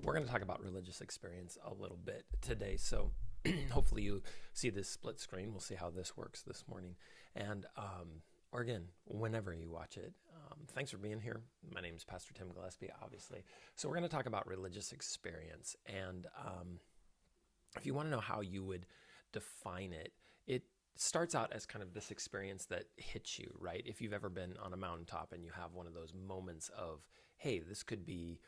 We're going to talk about religious experience a little bit today. So hopefully you see this split screen. We'll see how this works this morning. And, or again, whenever you watch it. Thanks for being here. My name is Pastor Tim Gillespie, obviously. So we're going to talk about religious experience. And if you want to know how you would define it, it starts out as kind of this experience that hits you, right? If you've ever been on a mountaintop and you have one of those moments of, hey, this could be,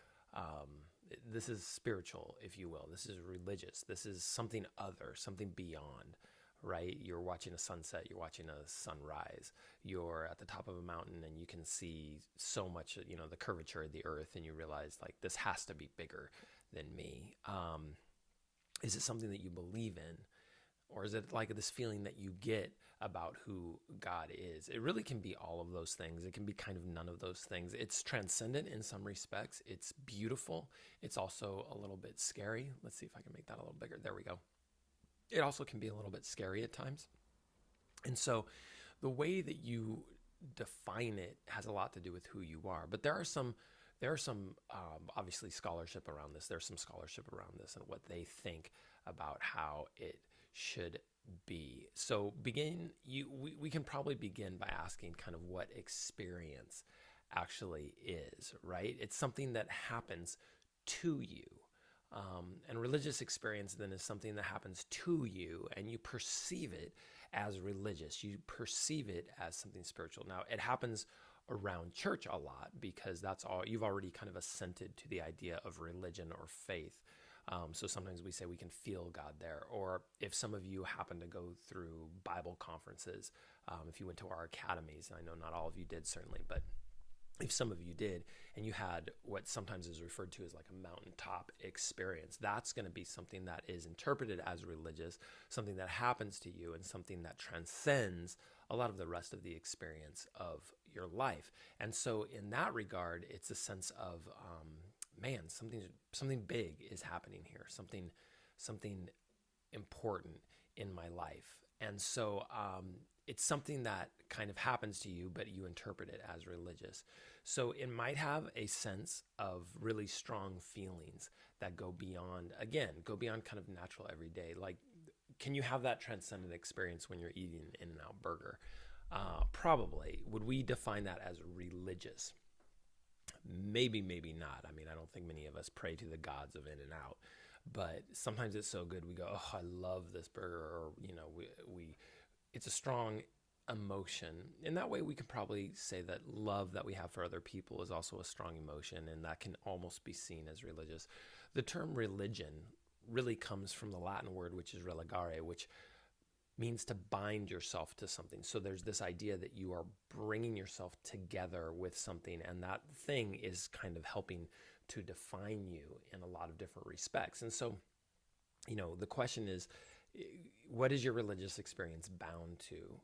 this is spiritual, if you will. This is religious. This is something other, something beyond, right? You're watching a sunset. You're watching a sunrise. You're at the top of a mountain and you can see so much, the curvature of the earth, and you realize like this has to be bigger than me. Is it something that you believe in? Or is it like this feeling that you get about who God is? It really can be all of those things. It can be kind of none of those things. It's transcendent in some respects. It's beautiful. It's also a little bit scary. Let's see if I can make that a little bigger. There we go. It also can be a little bit scary at times. And so the way that you define it has a lot to do with who you are. But there are some obviously scholarship around this. There's some scholarship around this and what they think about how it should be. So we can probably begin by asking kind of what experience actually is, right? It's something that happens to you. And religious experience then is something that happens to you and you perceive it as religious. You perceive it as something spiritual. Now, it happens around church a lot because that's all you've already kind of assented to the idea of religion or faith. So sometimes we say we can feel God there. Or if some of you happen to go through Bible conferences, if you went to our academies, I know not all of you did certainly, but if some of you did, and you had what sometimes is referred to as like a mountaintop experience, that's going to be something that is interpreted as religious, something that happens to you and something that transcends a lot of the rest of the experience of your life. And so in that regard, it's a sense of, man, something big is happening here, something important in my life. And so it's something that kind of happens to you, but you interpret it as religious. So it might have a sense of really strong feelings that go beyond kind of natural everyday. Like, can you have that transcendent experience when you're eating an In-N-Out burger? Probably. Would we define that as religious? Maybe, maybe not. I mean, I don't think many of us pray to the gods of In-N-Out, but sometimes it's so good we go, oh, I love this burger, or it's a strong emotion. In that way, we can probably say that love that we have for other people is also a strong emotion, and that can almost be seen as religious. The term religion really comes from the Latin word, which is religare, which means to bind yourself to something. So there's this idea that you are bringing yourself together with something, and that thing is kind of helping to define you in a lot of different respects. And so, the question is, what is your religious experience bound to?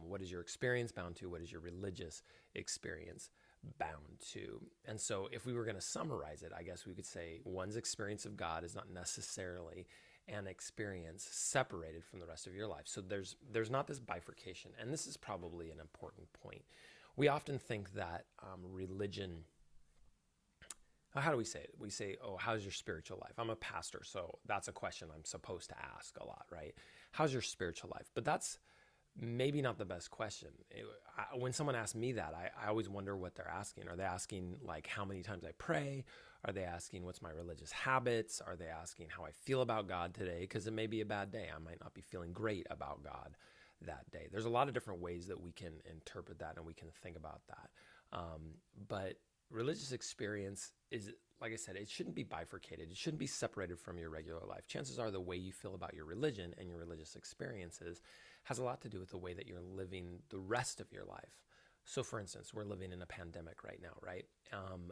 What is your experience bound to? What is your religious experience bound to? And so if we were going to summarize it, I guess we could say one's experience of God is not necessarily an experience separated from the rest of your life. So there's not this bifurcation. And this is probably an important point. We often think that religion, how do we say it? We say, oh, how's your spiritual life? I'm a pastor, so that's a question I'm supposed to ask a lot, right? How's your spiritual life? But that's maybe not the best question. When someone asks me that, I always wonder what they're asking. Are they asking like how many times I pray? Are they asking what's my religious habits? Are they asking how I feel about God today? Because it may be a bad day. I might not be feeling great about God that day. There's a lot of different ways that we can interpret that and we can think about that. But religious experience is, like I said, it shouldn't be bifurcated. It shouldn't be separated from your regular life. Chances are the way you feel about your religion and your religious experiences has a lot to do with the way that you're living the rest of your life. So for instance, we're living in a pandemic right now, right?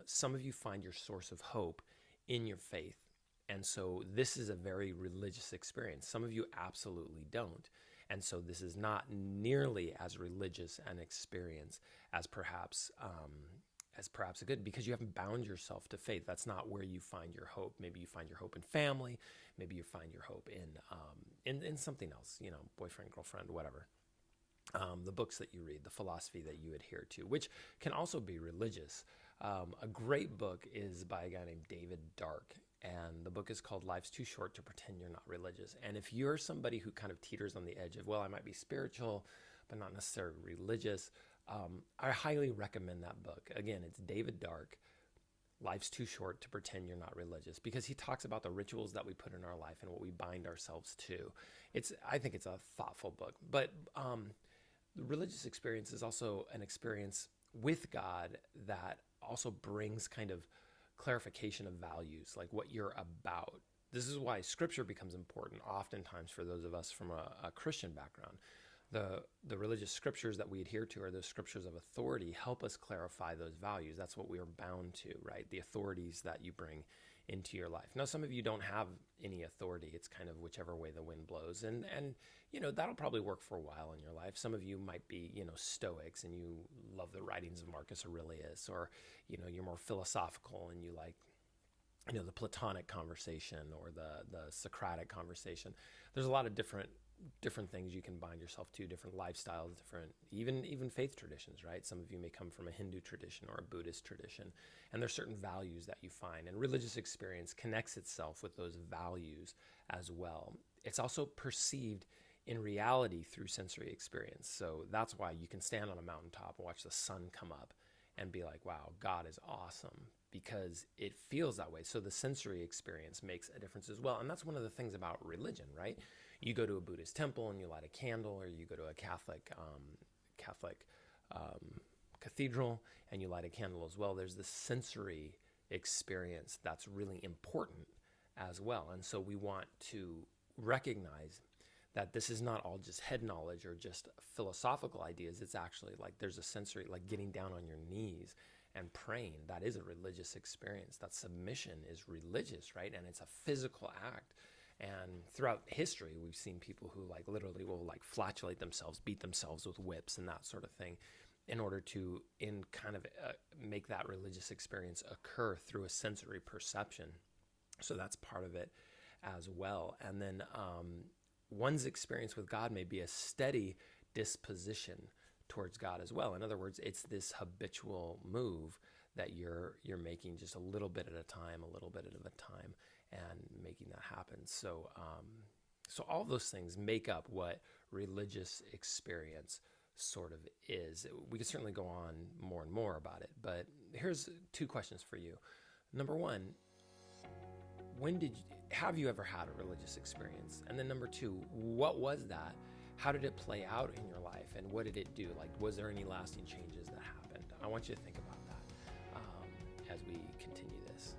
Some of you find your source of hope in your faith. And so this is a very religious experience. Some of you absolutely don't. And so this is not nearly as religious an experience as perhaps a good, because you haven't bound yourself to faith. That's not where you find your hope. Maybe you find your hope in family. Maybe you find your hope in something else, boyfriend, girlfriend, whatever. The books that you read, the philosophy that you adhere to, which can also be religious. A great book is by a guy named David Dark, And the book is called Life's Too Short to Pretend You're Not Religious. And if you're somebody who kind of teeters on the edge of, well, I might be spiritual, but not necessarily religious, I highly recommend that book. Again, it's David Dark, Life's Too Short to Pretend You're Not Religious, because he talks about the rituals that we put in our life and what we bind ourselves to. I think it's a thoughtful book. But the religious experience is also an experience with God that also brings kind of clarification of values, like what you're about. This is why scripture becomes important oftentimes for those of us from a Christian background. The religious scriptures that we adhere to are those scriptures of authority, help us clarify those values. That's what we are bound to, right? The authorities that you bring into your life. Now, some of you don't have any authority. It's kind of whichever way the wind blows. And that'll probably work for a while in your life. Some of you might be, Stoics and you love the writings of Marcus Aurelius, or, you're more philosophical and you like, the Platonic conversation or the Socratic conversation. There's a lot of different things you can bind yourself to, different lifestyles, different even faith traditions, right? Some of you may come from a Hindu tradition or a Buddhist tradition, and there's certain values that you find, and religious experience connects itself with those values as well. It's also perceived in reality through sensory experience. So that's why you can stand on a mountaintop and watch the sun come up and be like, wow, God is awesome, because it feels that way. So the sensory experience makes a difference as well. And that's one of the things about religion, right? You go to a Buddhist temple and you light a candle, or you go to a Catholic cathedral and you light a candle as well. There's this sensory experience that's really important as well. And so we want to recognize that this is not all just head knowledge or just philosophical ideas. It's actually like there's a sensory, like getting down on your knees and praying. That is a religious experience. That submission is religious, right? And it's a physical act. And throughout history, we've seen people who like literally will like flatulate themselves, beat themselves with whips and that sort of thing, in order to make that religious experience occur through a sensory perception. So that's part of it as well. And then one's experience with God may be a steady disposition towards God as well. In other words, it's this habitual move that you're making just a little bit at a time, and making that happen. So all of those things make up what religious experience sort of is. We could certainly go on more and more about it, but here's two questions for you. Number one, have you ever had a religious experience? And then number two, what was that? How did it play out in your life? And what did it do? Like, was there any lasting changes that happened? I want you to think about that as we continue this.